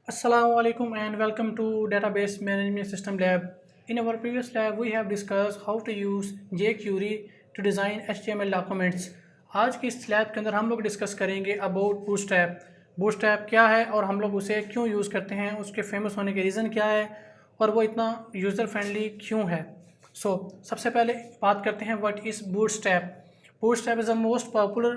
Assalamu alaikum and welcome to Database Management System Lab. In our previous lab, we have discussed how to use jQuery to design HTML documents. आज की इस lab के अंदर हम लोग discuss करेंगे about bootstrap. Bootstrap क्या है और हम लोग उसे क्यों यूज़ करते हैं, उसके फेमस होने के रीज़न क्या है और वो इतना यूज़र फ्रेंडली क्यों है। सबसे पहले बात करते हैं what is Bootstrap. Bootstrap is the most popular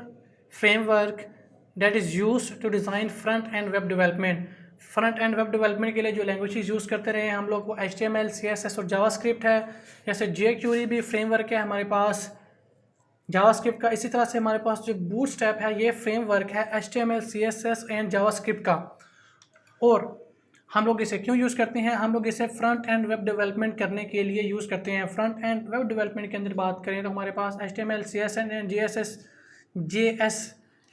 framework that is used to design front end web development. Front end web development के लिए जो लैंग्वेजेस यूज़ करते रहे हैं हम लोग वो HTML, CSS और जावास्क्रिप्ट है। जैसे jQuery भी फ्रेमवर्क है हमारे पास जावास्क्रिप्ट का, इसी तरह से हमारे पास जो बूटस्ट्रैप है ये फ्रेमवर्क है HTML, CSS एंड जावास्क्रिप्ट का। और हम लोग इसे क्यों यूज़ करते हैं, हम लोग इसे फ्रंट एंड वेब डेवलपमेंट करने के लिए यूज़ करते हैं। फ्रंट एंड वेब डेवलपमेंट के अंदर बात करें तो हमारे पास HTML, CSS and JS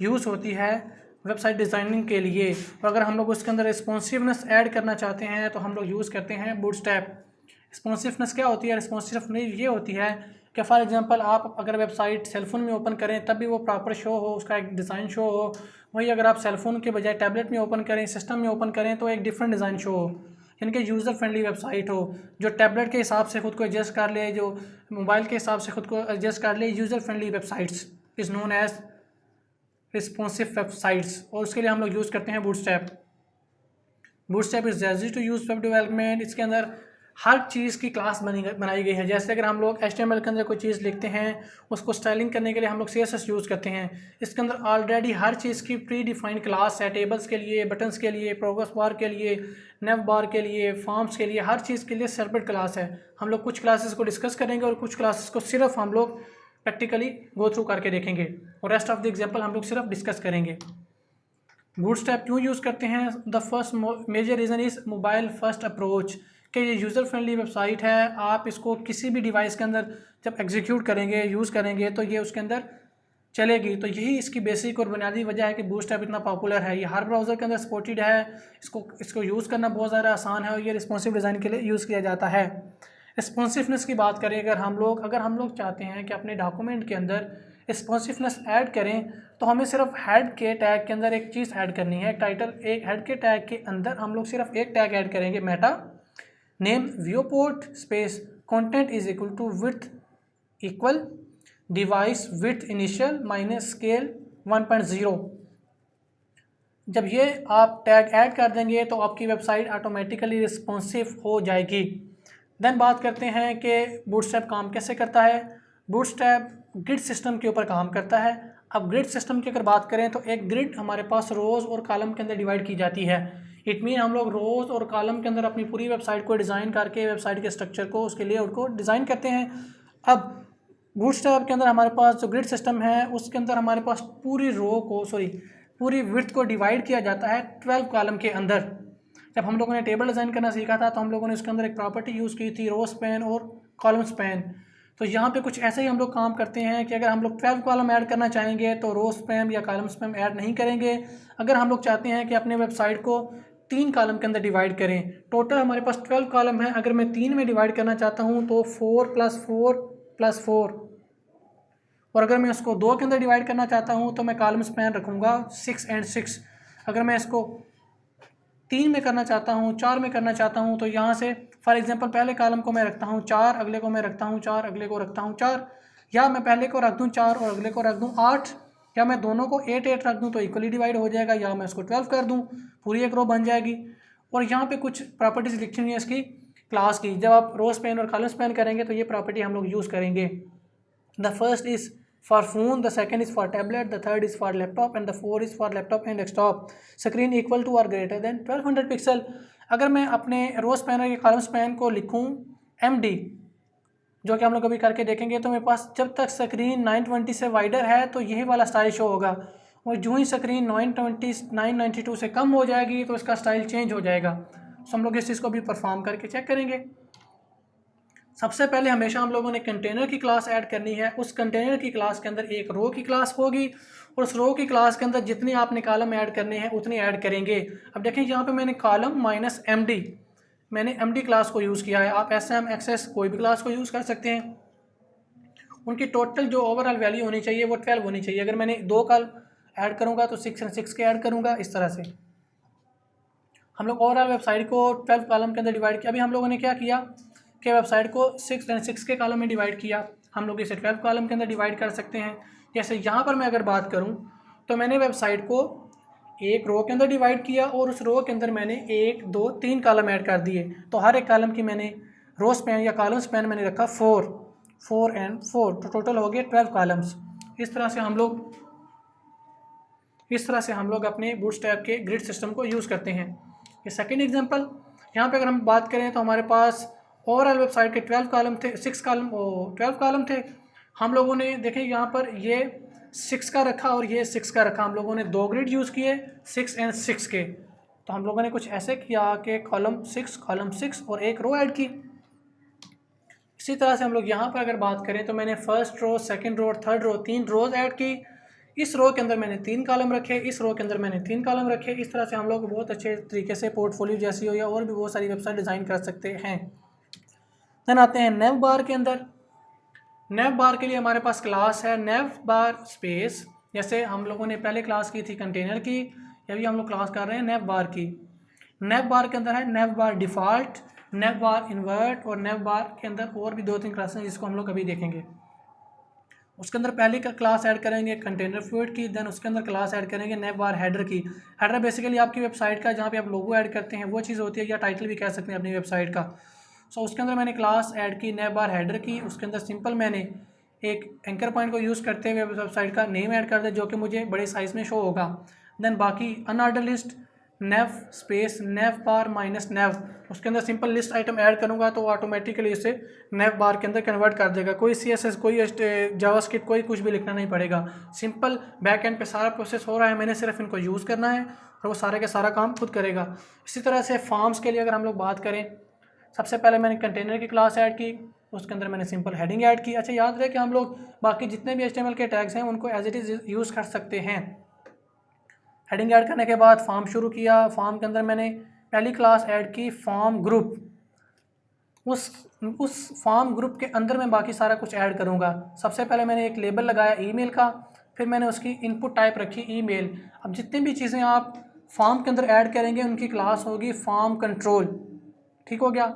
use होती है वेबसाइट डिज़ाइनिंग के लिए। और अगर हम लोग उसके अंदर रिस्पॉन्सिवनेस ऐड करना चाहते हैं तो हम लोग यूज़ करते हैं बूटस्ट्रैप। रिस्पॉन्सिवनेस क्या होती है? रिस्पॉन्सिवनेस ये होती है कि फॉर एग्जांपल आप अगर वेबसाइट सेलफोन में ओपन करें तब भी वो प्रॉपर शो हो, उसका एक डिज़ाइन शो हो। वही अगर आप सेलफोन के बजाय टैबलेट में ओपन करें, सिस्टम में ओपन करें तो एक डिफरेंट डिज़ाइन शो हो, यानी कि यूज़र फ्रेंडली वेबसाइट हो, जो टैबलेट के हिसाब से खुद को एडजस्ट कर ले, जो मोबाइल के हिसाब से खुद को एडजस्ट कर ले। User friendly websites is known as responsive websites, और उसके लिए हम लोग यूज़ करते हैं Bootstrap. Bootstrap is easy to use web development. इसके अंदर हर चीज़ की क्लास बनाई गई है। जैसे अगर हम लोग HTML के अंदर कोई चीज़ लिखते हैं उसको स्टाइलिंग करने के लिए हम लोग CSS यूज़ करते हैं। इसके अंदर ऑलरेडी हर चीज़ की प्री डिफाइंड क्लास है, टेबल्स के लिए, बटन्स के लिए, प्रोग्रेस बार के लिए, नेव बार के लिए, फॉर्म्स के लिए, हर चीज़ के लिए सेपरेट क्लास है। हम लोग कुछ क्लासेस को डिस्कस करेंगे और कुछ क्लासेस को सिर्फ हम लोग प्रैक्टिकली गो थ्रू करके देखेंगे और रेस्ट ऑफ द एग्जाम्पल हम लोग सिर्फ डिस्कस करेंगे। बूटस्ट्रैप क्यों यूज़ करते हैं? The first major reason is mobile first approach, कि ये यूज़र फ्रेंडली वेबसाइट है। आप इसको किसी भी डिवाइस के अंदर जब एग्जीक्यूट करेंगे, यूज़ करेंगे तो ये उसके अंदर चलेगी। तो यही इसकी बेसिक और बुनियादी वजह है कि बूटस्ट्रैप इतना पॉपुलर है। ये हर ब्राउज़र के अंदर सपोर्टेड है, इसको यूज़ करना बहुत ज़्यादा आसान है और ये रिस्पॉन्सिव डिज़ाइन के लिए यूज़ किया जाता है। रिस्पॉन्सिवनेस की बात करें, अगर हम लोग चाहते हैं कि अपने डॉक्यूमेंट के अंदर रिस्पॉन्सिवनेस ऐड करें तो हमें सिर्फ हेड के टैग के अंदर एक चीज़ ऐड करनी है। टाइटल एक हेड के टैग के अंदर हम लोग सिर्फ एक टैग ऐड करेंगे, meta name viewport space content is equal to width equal device width initial minus scale 1.0। जब ये आप टैग ऐड कर देंगे तो आपकी वेबसाइट ऑटोमेटिकली रिस्पॉन्सिव हो जाएगी। देन बात करते हैं कि बूटस्ट्रैप काम कैसे करता है। बूटस्ट्रैप ग्रिड सिस्टम के ऊपर काम करता है। अब ग्रिड सिस्टम की अगर बात करें तो एक ग्रिड हमारे पास रोज़ और कॉलम के अंदर डिवाइड की जाती है। इट मीन हम लोग रोज़ और कॉलम के अंदर अपनी पूरी वेबसाइट को डिज़ाइन करके वेबसाइट के स्ट्रक्चर को, उसके लेआउट को डिज़ाइन करते हैं। अब बूटस्ट्रैप के अंदर हमारे पास जो ग्रिड सिस्टम है उसके अंदर हमारे पास पूरी विड्थ को डिवाइड किया जाता है 12 कॉलम के अंदर। जब हम लोगों ने टेबल डिज़ाइन करना सीखा था तो हम लोगों ने उसके अंदर एक प्रॉपर्टी यूज़ की थी, रो स्पैन और कॉलम स्पैन। तो यहाँ पे कुछ ऐसे ही हम लोग काम करते हैं कि अगर हम लोग 12 कॉलम ऐड करना चाहेंगे तो रो स्पैम या कॉलम स्पैम ऐड नहीं करेंगे। अगर हम लोग चाहते हैं कि अपने वेबसाइट को 3 कॉलम के अंदर डिवाइड करें, टोटल हमारे पास 12 कॉलम है, अगर मैं 3 में डिवाइड करना चाहता हूँ तो 4 + 4 + 4, और अगर मैं इसको 2 के अंदर डिवाइड करना चाहता हूँ तो मैं कॉलम स्पैन रखूँगा 6 और 6। अगर मैं इसको 3 में करना चाहता हूँ, 4 में करना चाहता हूँ तो यहाँ से फॉर एग्जांपल पहले कॉलम को मैं रखता हूँ 4, अगले को मैं रखता हूँ 4, अगले को रखता हूँ 4, या मैं पहले को रख दूँ 4 और अगले को रख दूँ 8, या मैं दोनों को 8 रख दूँ तो इक्वली डिवाइड हो जाएगा, या मैं इसको 12 कर दूँ, पूरी एक रो बन जाएगी। और यहाँ पे कुछ प्रॉपर्टीज लिखी हुई है इसकी क्लास की। जब आप रो स्पैन और कॉलम स्पैन करेंगे तो ये प्रॉपर्टी हम लोग यूज़ करेंगे। The first is for phone, the second is for tablet, the third is for laptop and the fourth is for laptop and desktop. Screen equal to or greater than 1200 pixel. अगर मैं अपने रो span और column span को लिखूं MD, जो कि हम लोग अभी करके देखेंगे, तो मेरे पास जब तक स्क्रीन 920 से वाइडर है तो यही वाला स्टाइल शो होगा, और जो ही स्क्रीन 992 से कम हो जाएगी तो इसका स्टाइल चेंज हो जाएगा। तो हम लोग इस चीज़ को भी परफॉर्म करके चेक करेंगे। सबसे पहले हमेशा हम लोगों ने कंटेनर की क्लास ऐड करनी है। उस कंटेनर की क्लास के अंदर एक रो की क्लास होगी और उस रो की क्लास के अंदर जितने आपने कॉलम ऐड करने हैं उतने ऐड करेंगे। अब देखें यहाँ पे मैंने कॉलम माइनस MD, मैंने MD क्लास को यूज़ किया है। आप SM, XS कोई भी क्लास को यूज़ कर सकते हैं। उनकी टोटल जो ओवरऑल वैल्यू होनी चाहिए वो 12 होनी चाहिए। अगर मैंने 2 कॉलम ऐड करूँगा तो 6 और 6 के ऐड करूँगा, इस तरह से। हम लोग ओवरऑल वेबसाइट को 12 कॉलम के अंदर डिवाइड किया। अभी हम लोगों ने क्या किया कि वेबसाइट को 6 के कॉलम में डिवाइड किया। हम लोग इसे 12 कॉलम के अंदर डिवाइड कर सकते हैं। जैसे यहाँ पर मैं अगर बात करूँ तो मैंने वेबसाइट को एक रो के अंदर डिवाइड किया और उस रो के अंदर मैंने 1 2 3 कॉलम ऐड कर दिए। तो हर एक कॉलम की मैंने रो स्पैन या कॉलम स्पैन मैंने रखा 4 एंड 4, तो टोटल हो गए 12 कॉलम्स। इस तरह से हम लोग अपने बूटस्ट्रैप के ग्रिड सिस्टम को यूज़ करते हैं। ये सेकंड एग्जांपल, यहाँ पे अगर हम बात करें तो हमारे पास ओवरऑल वेबसाइट के 12 कॉलम थे, 12 कॉलम थे। हम लोगों ने देखें यहाँ पर ये 6 का रखा और ये 6 का रखा। हम लोगों ने 2 ग्रिड यूज़ किए 6 एंड 6 के। तो हम लोगों ने कुछ ऐसे किया कि कॉलम 6 और एक रो ऐड की। इसी तरह से हम लोग यहाँ पर अगर बात करें तो मैंने फर्स्ट रो, सेकंड रो और थर्ड रो 3 रोज ऐड की। इस रो के अंदर मैंने 3 कॉलम रखे, इस रो के अंदर मैंने 3 कॉलम रखे। इस तरह से हम लोग बहुत अच्छे तरीके से पोर्टफोलियो जैसी हो या और भी बहुत सारी वेबसाइट डिज़ाइन कर सकते हैं। देन आते हैं नेव बार के अंदर। नेव बार के लिए हमारे पास क्लास है नेव बार स्पेस। जैसे हम लोगों ने पहले क्लास की थी कंटेनर की, अभी हम लोग क्लास कर रहे हैं नेव बार की। नेव बार के अंदर है नेव बार डिफ़ॉल्ट, नेव बार इन्वर्ट और नेव बार के अंदर और भी 2-3 क्लासेस जिसको हम लोग अभी देखेंगे। उसके अंदर पहली क्लास ऐड करेंगे कंटेनर फ्लूइड की, देन उसके अंदर क्लास ऐड करेंगे नेव बार हेडर की। हेडर बेसिकली आपकी वेबसाइट का जहाँ पे आप लोगो ऐड करते हैं वो चीज़ होती है, या टाइटल भी कह सकते हैं अपनी वेबसाइट का। सो उसके अंदर मैंने क्लास ऐड की नेव बार हेडर की। उसके अंदर सिंपल मैंने एक एंकर पॉइंट को यूज़ करते हुए वेबसाइट का नेम ऐड कर दिया जो कि मुझे बड़े साइज़ में शो होगा। देन बाकी अनऑर्डर लिस्ट नेव स्पेस नेव बार माइनस नेव, उसके अंदर सिंपल लिस्ट आइटम ऐड करूँगा तो ऑटोमेटिकली इसे नेव बार के अंदर कन्वर्ट कर देगा। कोई CSS, कोई जावास्क्रिप्ट, कोई कुछ भी लिखना नहीं पड़ेगा। सिंपल बैक एंड पे सारा प्रोसेस हो रहा है, मैंने सिर्फ इनको यूज़ करना है और वो सारे का सारा काम खुद करेगा। इसी तरह से फॉर्म्स के लिए अगर हम लोग बात करें, सबसे पहले मैंने कंटेनर की क्लास ऐड की, उसके अंदर मैंने सिंपल हेडिंग ऐड की। अच्छा याद रहे कि हम लोग बाकी जितने भी HTML के टैग्स हैं उनको एज इट इज़ यूज़ कर सकते हैं। हेडिंग ऐड करने के बाद फॉर्म शुरू किया। फॉर्म के अंदर मैंने पहली क्लास ऐड की फॉर्म ग्रुप। उस फॉर्म ग्रुप के अंदर मैं बाकी सारा कुछ ऐड करूँगा। सबसे पहले मैंने एक लेबल लगाया ईमेल का, फिर मैंने उसकी इनपुट टाइप रखी ईमेल। अब जितनी भी चीज़ें आप फॉर्म के अंदर ऐड करेंगे उनकी क्लास होगी फॉर्म कंट्रोल, ठीक हो गया।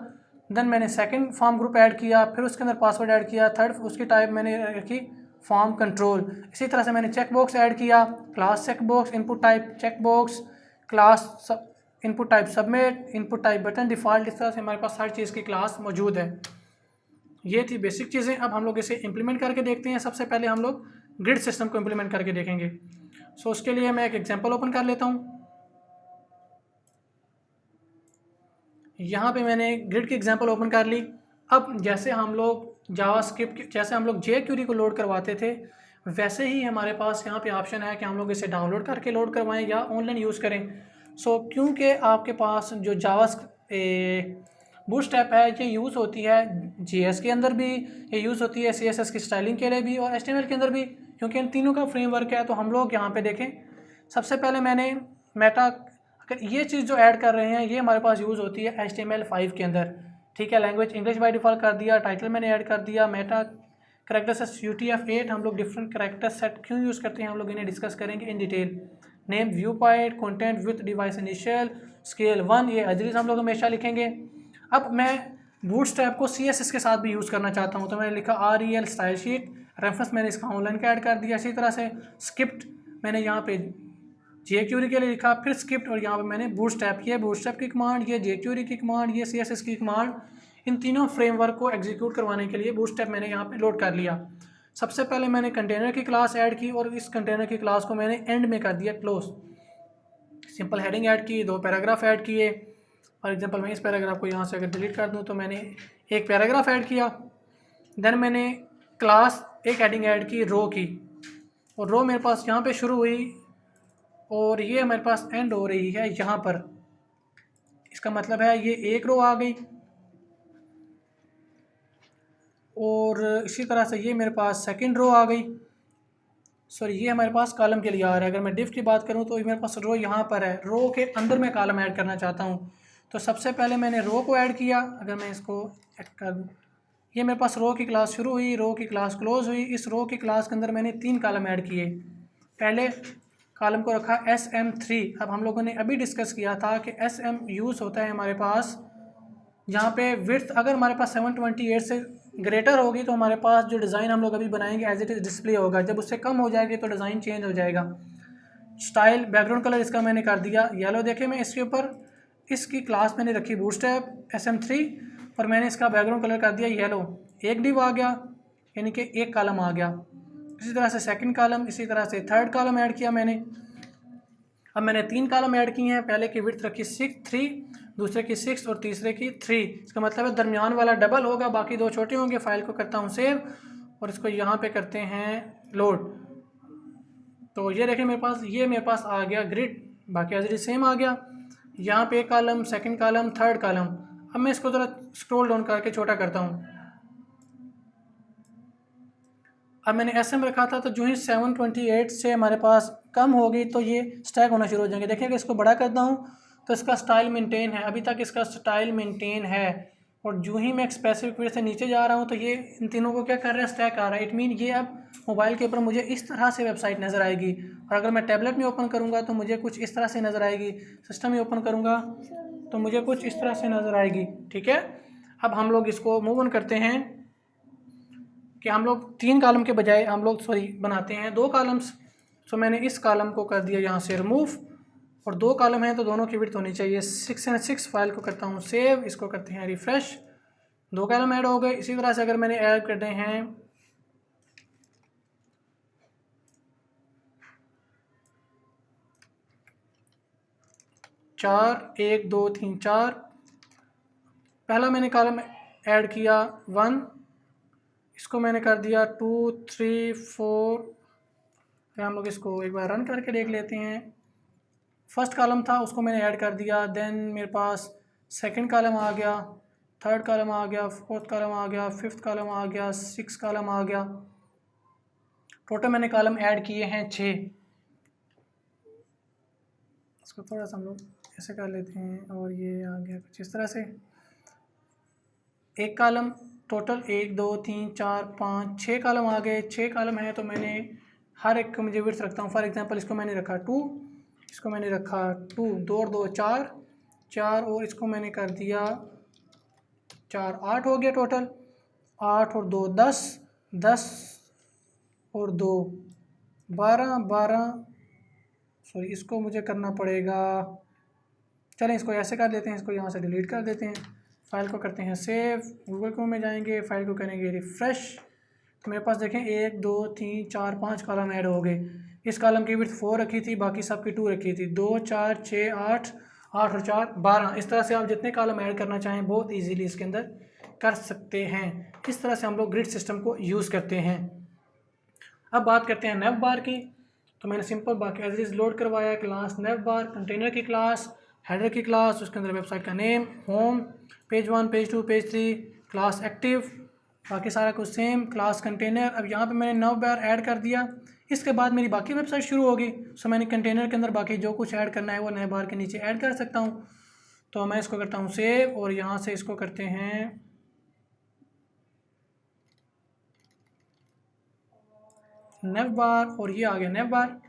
देन मैंने सेकंड फॉर्म ग्रुप ऐड किया, फिर उसके अंदर पासवर्ड ऐड किया। थर्ड उसकी टाइप मैंने रखी फॉर्म कंट्रोल। इसी तरह से मैंने चेक बॉक्स ऐड किया, class check box, input type check box, class input type submit, input type button default. इस तरह से हमारे पास हर चीज़ की क्लास मौजूद है। ये थी बेसिक चीज़ें। अब हम लोग इसे इम्प्लीमेंट करके देखते हैं। सबसे पहले हम लोग ग्रिड सिस्टम को इम्प्लीमेंट करके देखेंगे। सो उसके लिए मैं एक एग्जाम्पल ओपन कर लेता हूँ। यहाँ पे मैंने ग्रिड की एग्जांपल ओपन कर ली। अब जैसे हम लोग जावास्क्रिप्ट, जैसे हम लोग jQuery को लोड करवाते थे, वैसे ही हमारे पास यहाँ पे ऑप्शन है कि हम लोग इसे डाउनलोड करके लोड करवाएं या ऑनलाइन यूज़ करें। सो क्योंकि आपके पास जो बूटस्ट्रैप है ये यूज़ होती है JS के अंदर भी, ये यूज़ होती है CSS की स्टाइलिंग के लिए भी और HTML के अंदर भी, क्योंकि इन तीनों का फ्रेमवर्क है। तो हम लोग यहाँ पे देखें, सबसे पहले मैंने मेटा, अगर ये चीज़ जो ऐड कर रहे हैं ये हमारे पास यूज़ होती है HTML5 के अंदर, ठीक है। लैंग्वेज इंग्लिश बाय डिफ़ॉल्ट कर दिया, टाइटल मैंने ऐड कर दिया, मेटा करेक्टर सेट UTF-8। हम लोग डिफरेंट करेक्टर सेट क्यों यूज़ करते हैं हम लोग इन्हें डिस्कस करेंगे in detail. Name view point, content with device initial, scale 1, ये एज हम लोग हमेशा लिखेंगे। अब मैं बूटस्ट्रैप को CSS के साथ भी यूज़ करना चाहता हूँ तो मैंने लिखा REL स्टाइल शीट, रेफरेंस मैंने इसका ऑनलाइन का ऐड कर दिया। इसी तरह से स्क्रिप्ट मैंने यहाँ पे jQuery के लिए लिखा, फिर स्क्रिप्ट, और यहाँ पे मैंने बूटस्ट्रैप, ये बूटस्ट्रैप की कमांड, ये jQuery की कमांड, ये CSS की कमांड, इन तीनों फ्रेमवर्क को एग्जीक्यूट करवाने के लिए बूटस्ट्रैप मैंने यहाँ पे लोड कर लिया। सबसे पहले मैंने कंटेनर की क्लास ऐड की और इस कंटेनर की क्लास को मैंने एंड में कर दिया क्लोज। सिंपल हेडिंग ऐड की, 2 पैराग्राफ ऐड किए। फॉर एग्जांपल मैं इस पैराग्राफ को यहाँ से अगर डिलीट कर दूँ तो मैंने एक पैराग्राफ ऐड किया। देन मैंने क्लास एक हेडिंग ऐड की रो की, और रो मेरे पास यहाँ पे शुरू हुई और ये हमारे पास एंड हो रही है यहाँ पर। इसका मतलब है ये एक रो आ गई, और इसी तरह से ये मेरे पास सेकंड रो आ गई। सॉरी, ये हमारे पास कॉलम के लिए आ रहा है। अगर मैं डिफ की बात करूँ तो मेरे पास रो यहाँ पर है, रो के अंदर मैं कॉलम ऐड करना चाहता हूँ। तो सबसे पहले मैंने रो को ऐड किया। अगर मैं इसको ऐड कर दूँ, ये मेरे पास रो की क्लास शुरू हुई, रो की क्लास क्लोज हुई। इस रो की क्लास के अंदर मैंने 3 कॉलम ऐड किए। पहले कॉलम को रखा SM3। अब हम लोगों ने अभी डिस्कस किया था कि SM यूज़ होता है हमारे पास जहाँ पे विड्थ अगर हमारे पास 728 से ग्रेटर होगी तो हमारे पास जो डिज़ाइन हम लोग अभी बनाएंगे एज इट इज़ डिस्प्ले होगा, जब उससे कम हो जाएगी तो डिज़ाइन चेंज हो जाएगा। स्टाइल बैकग्राउंड कलर इसका मैंने कर दिया येलो। देखे मैं इसके ऊपर इसकी क्लास मैंने रखी बूटस्ट्रैप SM3 और मैंने इसका बैकग्राउंड कलर कर दिया येलो। एक डिव आ गया यानी कि एक कॉलम आ गया। इसी तरह से सेकंड कॉलम, इसी तरह से थर्ड कॉलम ऐड किया मैंने। अब मैंने 3 कॉलम ऐड किए हैं। पहले की विड्थ रखी 3, दूसरे की 6 और तीसरे की 3। इसका मतलब है दरमियान वाला डबल होगा, बाकी 2 छोटे होंगे। फाइल को करता हूँ सेव और इसको यहाँ पे करते हैं लोड। तो ये देखें मेरे पास आ गया ग्रिड, बाकी एज इट इज सेम आ गया। यहाँ पे एक column, second column, third column. अब मैं इसको ज़रा स्क्रॉल डाउन करके छोटा करता हूँ। अब मैंने SM रखा था तो जो ही 728 से हमारे पास कम होगी तो ये स्टैक होना शुरू हो जाएंगे। देखिए कि इसको बड़ा करता हूँ तो इसका स्टाइल मेंटेन है, अभी तक इसका स्टाइल मेंटेन है। और जो ही मैं स्पेसिफिक विड्थ से नीचे जा रहा हूँ तो ये इन तीनों को क्या कर रहा है, स्टैक आ रहा है। इट मीन ये अब मोबाइल के ऊपर मुझे इस तरह से वेबसाइट नज़र आएगी और अगर मैं टैबलेट में ओपन करूँगा तो मुझे कुछ इस तरह से नज़र आएगी। सिस्टम में ओपन करूँगा तो मुझे कुछ इस तरह से नज़र आएगी। ठीक है, अब हम लोग इसको मूव ऑन करते हैं कि हम लोग 3 कॉलम के बजाय हम लोग बनाते हैं 2 कॉलम्स। सो मैंने इस कॉलम को कर दिया यहाँ से रिमूव और 2 कॉलम हैं तो दोनों की विड्थ होनी चाहिए 6 and 6। फाइल को करता हूँ सेव, इसको करते हैं रिफ्रेश। 2 कॉलम ऐड हो गए। इसी तरह से अगर मैंने ऐड करने हैं 4, 1 2 3 4। पहला मैंने कॉलम ऐड किया 1, इसको मैंने कर दिया 2 3 4। हम लोग इसको एक बार रन करके देख लेते हैं। फर्स्ट कॉलम था उसको मैंने ऐड कर दिया, देन मेरे पास सेकंड कॉलम आ गया, थर्ड कॉलम आ गया, फोर्थ कॉलम आ गया, फिफ्थ कॉलम आ गया, 6 कॉलम आ गया। टोटल मैंने कॉलम ऐड किए हैं 6। इसको थोड़ा सा हम लोग ऐसे कर लेते हैं और ये आ गया कुछ इस तरह से। एक कॉलम टोटल 1 2 3 4 5 6 कॉलम आ गए। 6 कॉलम है तो मैंने हर एक को मुझे विड्थ रखता हूँ। फॉर एग्जांपल इसको मैंने रखा 2, इसको मैंने रखा 2, 2 और 2 4 और इसको मैंने कर दिया 4, 8 हो गया टोटल। 8 और 2 10, 10 और 2 12, 12। सॉरी इसको मुझे करना पड़ेगा, चलें इसको ऐसे कर देते हैं, इसको यहाँ से डिलीट कर देते हैं। फाइल को करते हैं सेव, गूगल क्रोम में जाएंगे, फाइल को करेंगे रिफ़्रेश। तो मेरे पास देखें 1 2 3 4 5 कॉलम ऐड हो गए। इस कॉलम की विड्थ 4 रखी थी, बाकी सब की 2 रखी थी। 2 4 6 8, 8 और 4 12। इस तरह से आप जितने कॉलम ऐड करना चाहें बहुत ईजीली इसके अंदर कर सकते हैं। इस तरह से हम लोग ग्रिड सिस्टम को यूज़ करते हैं। अब बात करते हैं नेव बार की। तो मैंने सिंपल बाकी एज इज लोड करवाया, क्लास नेव बार, कंटेनर की क्लास, हेडर की क्लास, उसके अंदर वेबसाइट का name, home, page 1 page 2 page 3, class active, बाकी सारा कुछ सेम, क्लास कंटेनर। अब यहाँ पे मैंने नेव बार ऐड कर दिया। इसके बाद मेरी बाकी वेबसाइट शुरू होगी। सो मैंने कंटेनर के अंदर बाकी जो कुछ ऐड करना है वो नेव बार के नीचे ऐड कर सकता हूँ। तो मैं इसको करता हूँ सेव और यहाँ से इसको करते हैं नेव बार और ये आ गया नेव बार।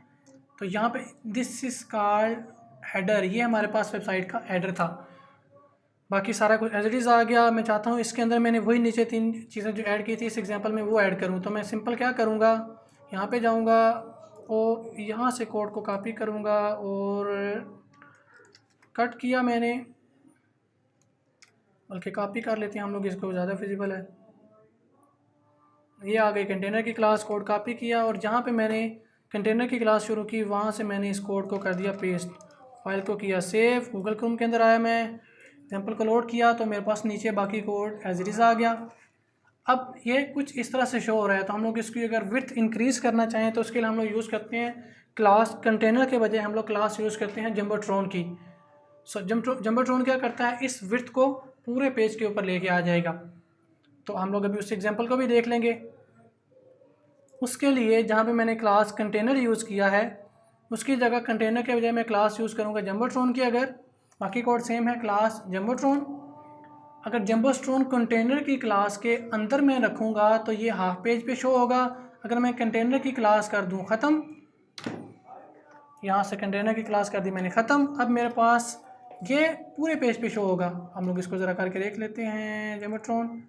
तो यहाँ पे दिस इज कॉल्ड हेडर, ये हमारे पास वेबसाइट का हेडर था। बाकी सारा कुछ एज इट इज़ आ गया। मैं चाहता हूँ इसके अंदर मैंने वही नीचे 3 चीज़ें जो ऐड की थी इस एग्जांपल में वो ऐड करूँ। तो मैं सिंपल क्या करूँगा, यहाँ पे जाऊँगा और यहाँ से कोड को कॉपी करूँगा और कट किया मैंने, बल्कि कॉपी कर लेते हैं हम लोग, इसको ज़्यादा फिजिबल है। ये आ गई कंटेनर की क्लास, कोड कॉपी किया और जहाँ पे मैंने कंटेनर की क्लास शुरू की वहाँ से मैंने इस कोड को कर दिया पेस्ट। फाइल को किया सेव, गूगल क्रोम के अंदर आया, मैं एग्जाम्पल को लोड किया तो मेरे पास नीचे बाकी कोड एज इट इज़ आ गया। अब ये कुछ इस तरह से शो हो रहा है। तो हम लोग इसकी अगर विड्थ इंक्रीज़ करना चाहें तो उसके लिए हम लोग यूज़ करते हैं क्लास, कंटेनर के बजाय हम लोग क्लास यूज़ करते हैं जंबोट्रॉन की। सो जंबोट्रॉन क्या करता है, इस विड्थ को पूरे पेज के ऊपर लेके आ जाएगा। तो हम लोग अभी उस एग्जाम्पल को भी देख लेंगे। उसके लिए जहाँ पे मैंने क्लास कंटेनर यूज़ किया है उसकी जगह कंटेनर के बजाय मैं क्लास यूज़ करूँगा जंबोट्रॉन की। अगर बाकी कोड सेम है, क्लास जंबोट्रॉन। अगर जंबोट्रॉन कंटेनर की क्लास के अंदर मैं रखूँगा तो ये हाफ पेज पे शो होगा। अगर मैं कंटेनर की क्लास कर दूँ ख़त्म यहाँ से कंटेनर की क्लास कर दी मैंने ख़त्म। अब मेरे पास ये पूरे पेज पे शो होगा। हम लोग इसको ज़रा करके देख लेते हैं। जेमोट्रॉन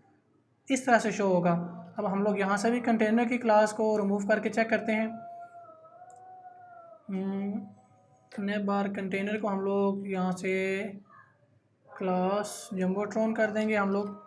इस तरह से शो होगा। अब हम लोग यहाँ से भी कंटेनर की क्लास को रिमूव करके चेक करते हैं। नेव बार कंटेनर को हम लोग यहाँ से क्लास जम्बोट्रॉन कर देंगे हम लोग।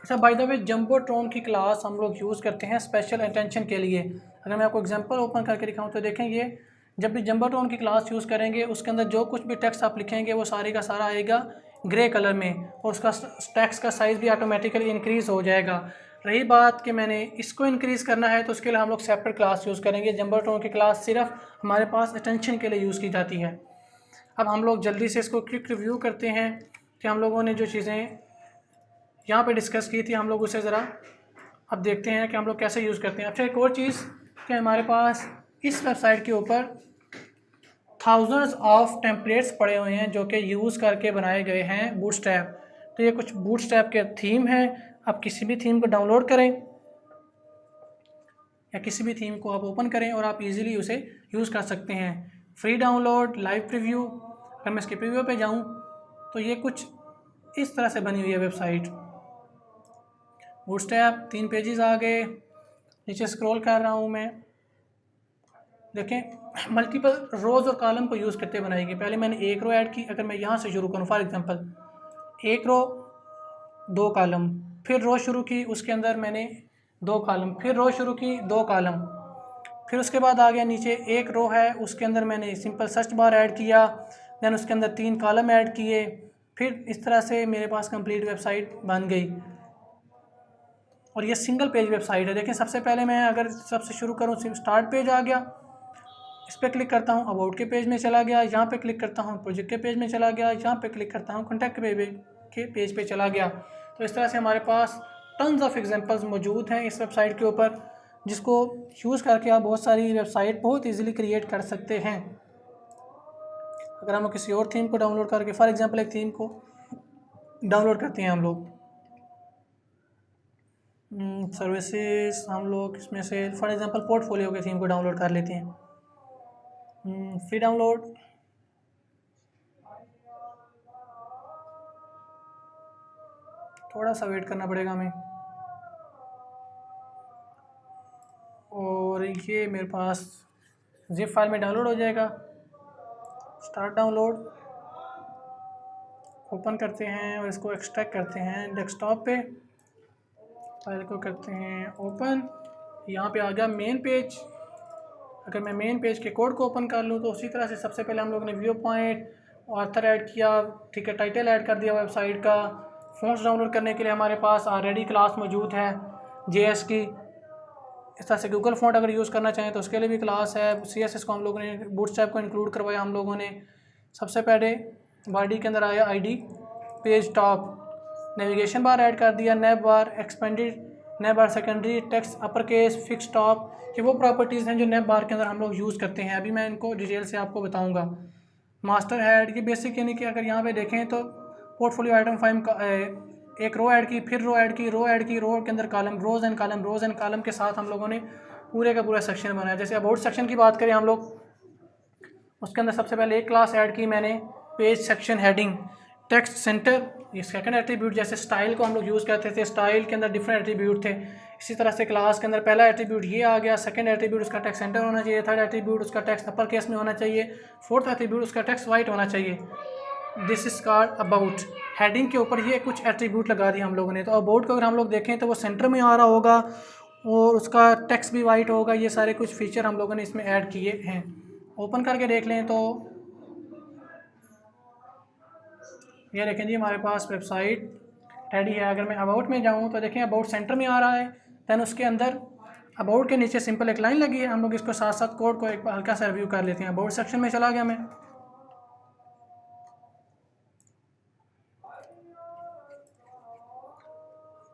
अच्छा, बाय द वे जम्बोट्रॉन की क्लास हम लोग यूज़ करते हैं स्पेशल अटेंशन के लिए। अगर मैं आपको एग्जांपल ओपन करके दिखाऊं तो देखें, ये जब भी जम्बोट्रॉन की क्लास यूज़ करेंगे उसके अंदर जो कुछ भी टेक्स्ट आप लिखेंगे वो सारे का सारा आएगा ग्रे कलर में, और उसका टेक्स्ट का साइज़ भी ऑटोमेटिकली इंक्रीज़ हो जाएगा। रही बात कि मैंने इसको इंक्रीज़ करना है तो उसके लिए हम लोग सेपरेट क्लास यूज़ करेंगे। जम्बोट्रॉन की क्लास सिर्फ हमारे पास अटेंशन के लिए यूज़ की जाती है। अब हम लोग जल्दी से इसको क्विक रिव्यू करते हैं कि हम लोगों ने जो चीज़ें यहाँ पे डिस्कस की थी हम लोग उसे ज़रा अब देखते हैं कि हम लोग कैसे यूज़ करते हैं। अच्छा, एक और चीज़ कि हमारे पास इस वेबसाइट के ऊपर थाउजेंड्स ऑफ टेम्पलेट्स पड़े हुए हैं जो कि यूज़ करके बनाए गए हैं बूटस्ट्रैप। तो ये कुछ बूटस्ट्रैप के थीम हैं। आप किसी भी थीम को डाउनलोड करें या किसी भी थीम को आप ओपन करें और आप इजीली उसे यूज़ कर सकते हैं। Free download, live preview. अगर मैं इसके प्रीव्यू पे जाऊं तो ये कुछ इस तरह से बनी हुई है वेबसाइट। बूटस्ट्रैप 3 पेजेस आ गए। नीचे स्क्रॉल कर रहा हूँ मैं, देखें मल्टीपल रोज़ और कॉलम को यूज़ करते बनाई गई। पहले मैंने एक रो ऐड की। अगर मैं यहाँ से शुरू करूँ फॉर एग्जांपल, एक रो 2 कॉलम, फिर रो शुरू की उसके अंदर मैंने 2 कॉलम, फिर रो शुरू की 2 कॉलम, फिर उसके बाद आ गया नीचे एक रो है उसके अंदर मैंने सिंपल सर्च बार ऐड किया, दैन उसके अंदर 3 कॉलम ऐड किए। फिर इस तरह से मेरे पास कंप्लीट वेबसाइट बन गई और ये सिंगल पेज वेबसाइट है। देखें, सबसे पहले मैं अगर सबसे शुरू करूँ, स्टार्ट पेज आ गया, इस पर क्लिक करता हूँ, अबाउट के पेज में चला गया, यहाँ पे क्लिक करता हूँ, प्रोजेक्ट के पेज में चला गया, यहाँ पे क्लिक करता हूँ, कॉन्टैक्ट के पेज पे चला गया। तो इस तरह से हमारे पास टन्स ऑफ एग्जांपल्स मौजूद हैं इस वेबसाइट के ऊपर, जिसको यूज़ करके आप बहुत सारी वेबसाइट बहुत ईजीली क्रिएट कर सकते हैं। अगर हम किसी और थीम को डाउनलोड करके, फॉर एग्जांपल एक थीम को डाउनलोड करते हैं हम लोग, सर्विसेज, हम लोग इसमें से फॉर एग्जांपल पोर्टफोलियो के थीम को डाउनलोड कर लेते हैं। फ्री डाउनलोड, थोड़ा सा वेट करना पड़ेगा हमें। और ये मेरे पास जिप फाइल में डाउनलोड हो जाएगा। स्टार्ट डाउनलोड, ओपन करते हैं और इसको एक्सट्रैक्ट करते हैं डेस्कटॉप पे। फाइल को करते हैं ओपन। यहाँ पे आ गया मेन पेज। अगर मैं मेन पेज के कोड को ओपन कर लूँ तो उसी तरह से सबसे पहले हम लोग ने व्यू पॉइंट, ऑथर ऐड किया, ठीक है, टाइटल ऐड कर दिया वेबसाइट का। फ़ॉन्ट्स डाउनलोड करने के लिए हमारे पास ऑलरेडी क्लास मौजूद है JS की। इस तरह से गूगल फ़ॉन्ट अगर यूज़ करना चाहें तो उसके लिए भी क्लास है। CSS को हम लोगों ने बूटस्ट्रैप को इंक्लूड करवाया हम लोगों ने। सबसे पहले बॉडी के अंदर आया ID, page top, navigation bar add कर दिया, nav bar expanded, nav bar secondary, text upper case, fix top. ये वो प्रॉपर्टीज़ हैं जो नेव बार के अंदर हम लोग यूज़ करते हैं। अभी मैं इनको डिटेल से आपको बताऊंगा। मास्टर हेड, ये बेसिक यानी कि अगर यहाँ पे देखें तो पोर्टफोलियो आइटम फाइल का एक रो ऐड की, फिर रो ऐड की, रो के अंदर कॉलम, रोज़ एंड कॉलम के साथ हम लोगों ने पूरे का पूरा सेक्शन बनाया। जैसे अबाउट सेक्शन की बात करें हम लोग, उसके अंदर सबसे पहले एक क्लास ऐड की मैंने, page section heading, text centre, ये सेकंड एट्रीब्यूट। जैसे स्टाइल को हम लोग यूज़ करते थे, स्टाइल के अंदर डिफरेंट एट्रीब्यूट थे। इसी तरह से क्लास के अंदर पहला एट्रीब्यूट ये आ गया, सेकंड एट्रीब्यूट उसका टेक्स्ट सेंटर होना चाहिए, थर्ड एट्रीब्यूट उसका टेक्स्ट अपर केस में होना चाहिए, फोर्थ एट्रीब्यूट उसका टेक्स्ट वाइट होना चाहिए। This is called about. Heading के ऊपर ये कुछ एट्रीब्यूट लगा दिए हम लोगों ने। तो अबाउट को अगर हम लोग देखें तो वो सेंटर में आ रहा होगा और उसका टेक्स्ट भी वाइट होगा। ये सारे कुछ फीचर हम लोगों ने इसमें ऐड किए हैं। ओपन करके देख लें तो ये देखें जी, हमारे पास वेबसाइट रेडी है। अगर मैं अबाउट में जाऊँ तो देखें अबाउट सेंटर में आ रहा है। दैन उसके अंदर अबाउट के नीचे सिंपल एक लाइन लगी है। हम लोग इसको साथ साथ कोड को एक हल्का सा रिव्यू कर लेते हैं। अबाउट सेक्शन में चला गया मैं,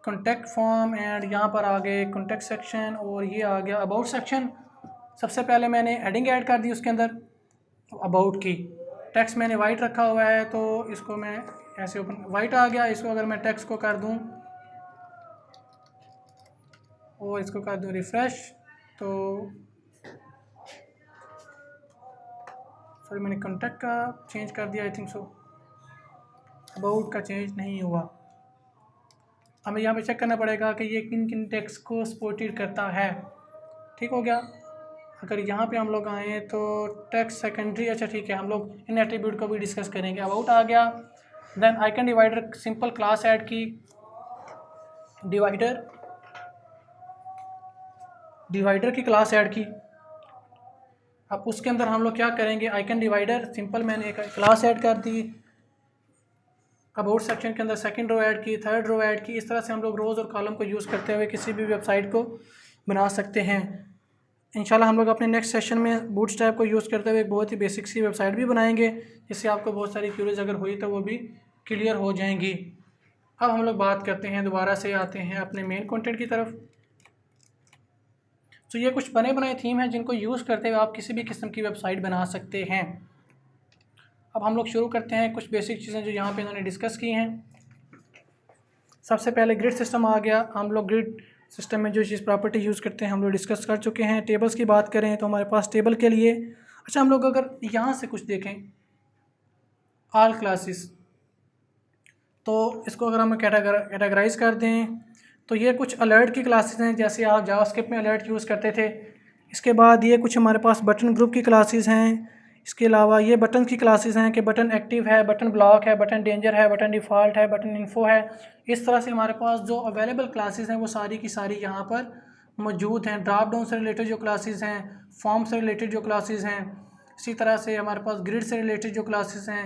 कॉन्टैक्ट फॉर्म एंड यहाँ पर आ गए कॉन्टैक्ट सेक्शन और ये आ गया अबाउट सेक्शन। सबसे पहले मैंने हेडिंग ऐड कर दी उसके अंदर अबाउट की। टेक्स्ट मैंने वाइट रखा हुआ है तो इसको मैं ऐसे ओपन, वाइट आ गया। इसको अगर मैं टेक्स्ट को कर दूँ और इसको कर दूँ रिफ़्रेश तो सॉरी मैंने कॉन्टैक्ट का चेंज कर दिया, आई थिंक सो। अबाउट का चेंज नहीं हुआ। हमें यहाँ पे चेक करना पड़ेगा कि ये किन किन टेक्स्ट को सपोर्टेड करता है। ठीक हो गया। अगर यहाँ पे हम लोग आए तो टेक्स्ट सेकेंडरी, अच्छा ठीक है, हम लोग इन एट्रीब्यूट को भी डिस्कस करेंगे। अबाउट आ गया। Then icon divider, simple class add की, डिवाइडर की क्लास ऐड की। अब उसके अंदर हम लोग क्या करेंगे, आइकन डिवाइडर सिंपल मैंने एक क्लास ऐड कर दी। अबाउट सेक्शन के अंदर सेकंड रो ऐड की, थर्ड रो ऐड की। इस तरह से हम लोग रोज़ और कॉलम को यूज़ करते हुए किसी भी वेबसाइट को बना सकते हैं। इंशाल्लाह हम लोग अपने नेक्स्ट सेशन में बूटस्ट्रैप को यूज़ करते हुए एक बहुत ही बेसिक सी वेबसाइट भी बनाएंगे, जिससे आपको बहुत सारी क्यूरीज अगर हुई तो वो भी क्लियर हो जाएंगी। अब हम लोग बात करते हैं, दोबारा से आते हैं अपने मेन कंटेंट की तरफ। तो ये कुछ बने बनाए थीम हैं जिनको यूज़ करते हुए आप किसी भी किस्म की वेबसाइट बना सकते हैं। अब हम लोग शुरू करते हैं कुछ बेसिक चीज़ें जो यहाँ पे इन्होंने डिस्कस की हैं। सबसे पहले ग्रिड सिस्टम आ गया। हम लोग ग्रिड सिस्टम में जो चीज़ प्रॉपर्टी यूज़ करते हैं हम लोग डिस्कस कर चुके हैं। टेबल्स की बात करें तो हमारे पास टेबल के लिए, अच्छा हम लोग अगर यहाँ से कुछ देखें ऑल क्लासेस, तो इसको अगर हम कैटेगराइज कर दें तो ये कुछ अलर्ट की क्लासेस हैं, जैसे आप जावास्क्रिप्ट में अलर्ट यूज़ करते थे। इसके बाद ये कुछ हमारे पास बटन ग्रुप की क्लासेस हैं। इसके अलावा ये बटन की क्लासेस हैं कि बटन एक्टिव है, बटन ब्लॉक है, बटन डेंजर है, बटन डिफ़ॉल्ट है, बटन इन्फो है। इस तरह से हमारे पास जो अवेलेबल क्लासेस हैं वो सारी की सारी यहाँ पर मौजूद हैं। ड्रॉप डाउन से रिलेटेड जो क्लासेस हैं, फॉर्म से रिलेटेड जो क्लासेस हैं, इसी तरह से हमारे पास ग्रिड से रिलेटेड जो क्लासेस हैं,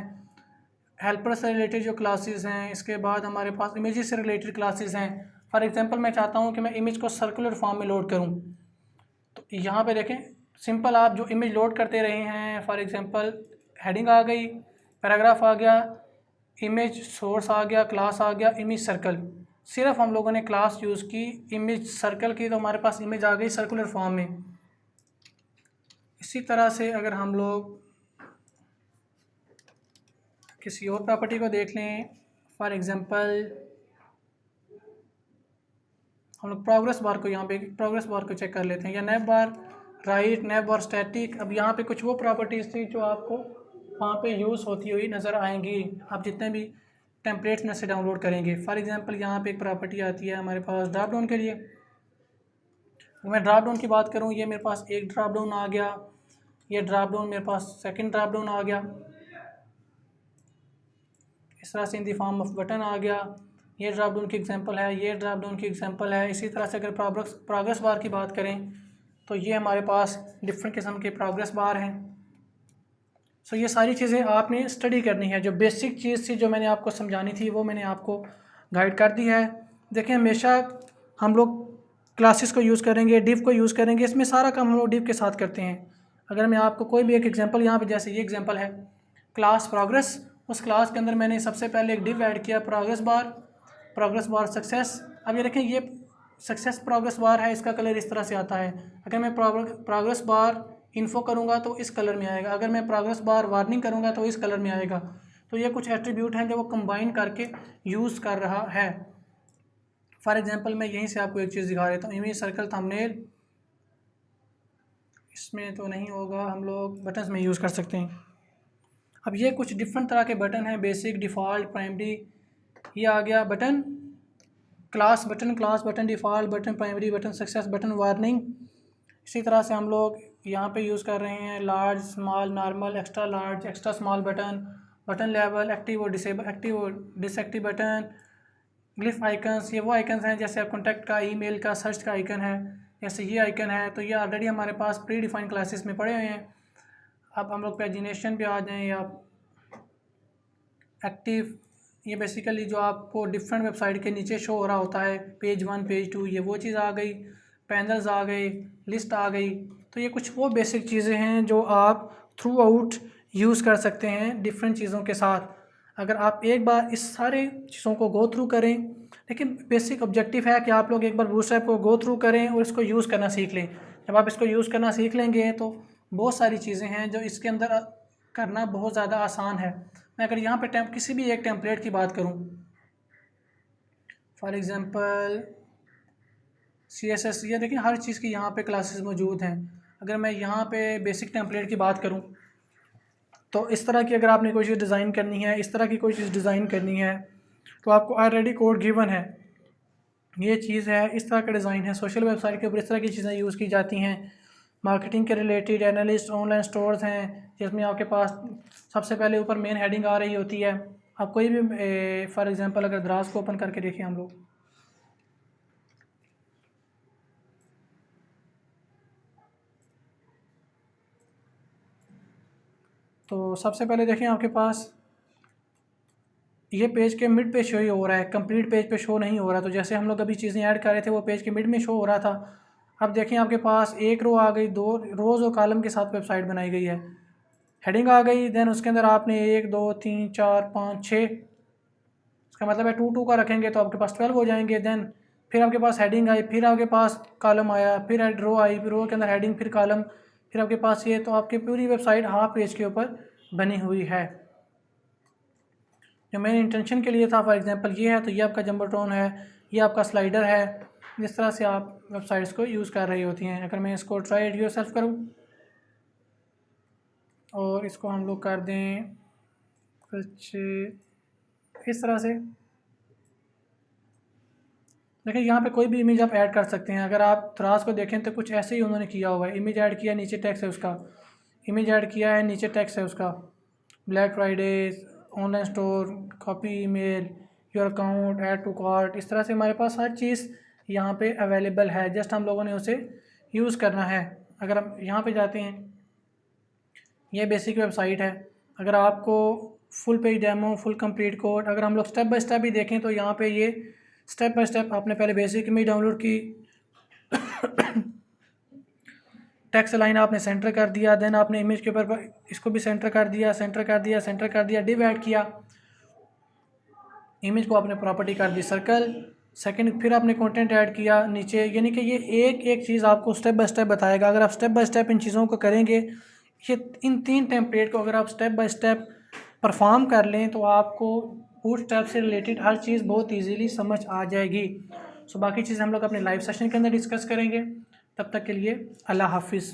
हेल्पर से रिलेटेड जो क्लासेस हैं, इसके बाद हमारे पास इमेजेस से रिलेटेड क्लासेस हैं। फॉर एग्जांपल मैं चाहता हूँ कि मैं इमेज को सर्कुलर फॉर्म में लोड करूँ, तो यहाँ पे देखें सिंपल आप जो इमेज लोड करते रहे हैं, फॉर एग्जांपल हेडिंग आ गई, पैराग्राफ आ गया, इमेज सोर्स आ गया, क्लास आ गया, इमेज सर्कल। सिर्फ हम लोगों ने क्लास यूज़ की, इमेज सर्कल की, तो हमारे पास इमेज आ गई सर्कुलर फॉर्म में। इसी तरह से अगर हम लोग किसी और प्रॉपर्टी को देख लें, फॉर एग्जांपल हम लोग प्रोग्रेस बार को, यहाँ पे प्रोग्रेस बार को चेक कर लेते हैं, या नैब बार राइट, नैब बार स्टैटिक। अब यहाँ पे कुछ वो प्रॉपर्टीज़ थी जो आपको वहाँ पे यूज़ होती हुई नज़र आएंगी आप जितने भी टेम्पलेट्स में से डाउनलोड करेंगे। फॉर एग्जांपल यहाँ पे एक प्रॉपर्टी आती है हमारे पास ड्रॉप डाउन के लिए। मैं ड्रॉप डाउन की बात करूँ, ये मेरे पास एक ड्रॉप डाउन आ गया, ये ड्रॉप डाउन मेरे पास सेकेंड ड्रॉप डाउन आ गया, इस तरह से in the form of button आ गया। ये ड्रॉप डाउन की एग्जांपल है, ये ड्रॉप डाउन की एग्जांपल है। इसी तरह से अगर प्रोग्रेस बार की बात करें तो ये हमारे पास डिफरेंट किस्म के प्रोग्रेस बार हैं। सो ये सारी चीज़ें आपने स्टडी करनी है। जो बेसिक चीज़ थी जो मैंने आपको समझानी थी वो मैंने आपको गाइड कर दी है। देखें हमेशा हम लोग क्लासेस को यूज़ करेंगे, डिव को यूज़ करेंगे, इसमें सारा काम हम लोग डिव के साथ करते हैं। अगर मैं आपको कोई भी एक एग्जांपल, यहाँ पे जैसे ये एग्जांपल है क्लास प्रोग्रेस, उस क्लास के अंदर मैंने सबसे पहले एक डिव ऐड किया प्रोग्रेस बार सक्सेस। अब ये देखें ये सक्सेस प्रोग्रेस बार है, इसका कलर इस तरह से आता है। अगर मैं प्रोग्रेस बार इन्फो करूँगा तो इस कलर में आएगा, अगर मैं प्रोग्रेस बार वार्निंग करूँगा तो इस कलर में आएगा। तो ये कुछ एट्रीब्यूट हैं जो वो कंबाइन करके यूज़ कर रहा है। फॉर एग्जांपल मैं यहीं से आपको एक चीज़ दिखा देता हूँ, इमेज सर्कल थंबनेल, इसमें तो नहीं होगा, हम लोग बटन्स में यूज़ कर सकते हैं। अब ये कुछ डिफरेंट तरह के बटन हैं, बेसिक, डिफ़ॉल्ट, प्राइमरी। ये आ गया button class button default, button primary, button success, button warning. इसी तरह से हम लोग यहाँ पे यूज़ कर रहे हैं large, small, normal, extra large, extra small button, button level, active और डिसेबल, एक्टिव और डिसएक्टिव बटन, ग्लिफ आइकन्स। ये वो आइकन्स हैं जैसे कॉन्टैक्ट का, ईमेल का, सर्च का आइकन है, जैसे ये आइकन है। तो ये ऑलरेडी हमारे पास प्री डिफाइंड क्लासेस में पड़े हुए हैं। अब हम लोग पेजिनेशन पे आ जाएँ या एक्टिव, ये बेसिकली जो आपको डिफरेंट वेबसाइट के नीचे शो हो रहा होता है, पेज 1, पेज 2, ये वो चीज़ आ गई। पैनल्स आ गए, लिस्ट आ गई। तो ये कुछ वो बेसिक चीज़ें हैं जो आप थ्रू आउट यूज़ कर सकते हैं डिफरेंट चीज़ों के साथ। अगर आप एक बार इस सारे चीज़ों को गो थ्रू करें, लेकिन बेसिक ऑब्जेक्टिव है कि आप लोग एक बार बूटस्ट्रैप को गो थ्रू करें और इसको यूज़ करना सीख लें। जब आप इसको यूज़ करना सीख लेंगे तो बहुत सारी चीज़ें हैं जो इसके अंदर करना बहुत ज़्यादा आसान है। मैं अगर यहाँ पे किसी भी एक टेम्पलेट की बात करूँ, फॉर एग्ज़ाम्पल CSS, ये देखिए हर चीज़ की यहाँ पे क्लासेस मौजूद हैं। अगर मैं यहाँ पे बेसिक टेम्पलेट की बात करूँ तो इस तरह की अगर आपने कोई चीज़ डिज़ाइन करनी है, इस तरह की कोई चीज़ डिज़ाइन करनी है तो आपको ऑलरेडी कोड गिवन है, ये चीज़ है, इस तरह का डिज़ाइन है। सोशल वेबसाइट के ऊपर इस तरह की चीज़ें यूज़ की जाती हैं। मार्केटिंग के रिलेटेड एनालिस्ट ऑनलाइन स्टोर्स हैं जिसमें आपके पास सबसे पहले ऊपर मेन हेडिंग आ रही होती है। आप कोई भी फॉर एग्जांपल अगर दराज को ओपन करके देखें हम लोग, तो सबसे पहले देखें आपके पास ये पेज के मिड पे शो ही हो रहा है, कंप्लीट पेज पे शो नहीं हो रहा। तो जैसे हम लोग अभी चीज़ें ऐड कर रहे थे वो पेज के मिड में शो हो रहा था। अब देखें आपके पास एक रो आ गई, दो रोज़ और कॉलम के साथ वेबसाइट बनाई गई है। हेडिंग आ गई, देन उसके अंदर आपने 1 2 3 4 5 6, इसका मतलब है 2 2 का रखेंगे तो आपके पास 12 हो जाएंगे। देन फिर आपके पास हेडिंग आई, फिर आपके पास कॉलम आया, फिर रो आई, फिर रो के अंदर हेडिंग, फिर कॉलम, फिर आपके पास ये। तो आपकी पूरी वेबसाइट हाफ पेज के ऊपर बनी हुई है। जो मेन इंटेंशन के लिए था फॉर एग्जांपल ये है, तो ये आपका जंबोट्रॉन है, ये आपका स्लाइडर है। इस तरह से आप वेबसाइट्स को यूज़ कर रही होती हैं। अगर मैं इसको ट्राई इट योरसेल्फ करूँ और इसको हम लोग कर दें कुछ इस तरह से, देखिए यहाँ पे कोई भी इमेज आप ऐड कर सकते हैं। अगर आप थ्रास को देखें तो कुछ ऐसे ही उन्होंने किया हुआ है। इमेज ऐड किया, नीचे टेक्स्ट है उसका, इमेज ऐड किया है, नीचे टेक्स्ट है उसका, black Friday, online store, copy email, your account, add to cart. इस तरह से हमारे पास हर चीज़ यहाँ पे अवेलेबल है, जस्ट हम लोगों ने उसे यूज़ करना है। अगर हम यहाँ पे जाते हैं, ये बेसिक वेबसाइट है। अगर आपको full page demo, full complete code, अगर हम लोग स्टेप बाय स्टेप भी देखें तो यहाँ पे ये स्टेप बाय स्टेप आपने पहले बेसिक इमेज डाउनलोड की, टेक्स्ट लाइन आपने सेंटर कर दिया, देन आपने इमेज के ऊपर इसको भी सेंटर कर दिया, सेंटर कर दिया, सेंटर कर दिया, डिव ऐड किया, इमेज को आपने प्रॉपर्टी कर दी सर्कल, सेकंड फिर आपने कंटेंट ऐड किया नीचे। यानी कि ये एक एक चीज़ आपको स्टेप बाय स्टेप बताएगा। अगर आप स्टेप बाय स्टेप इन चीज़ों को करेंगे, ये इन 3 टेम्पलेट को अगर आप स्टेप बाय स्टेप परफॉर्म कर लें तो आपको बूटस्ट्रैप से रिलेटेड हर चीज़ बहुत ईजीली समझ आ जाएगी। सो बाकी चीज़ें हम लोग अपने लाइव सेशन के अंदर डिस्कस करेंगे। तब तक के लिए अल्लाह हाफिज़।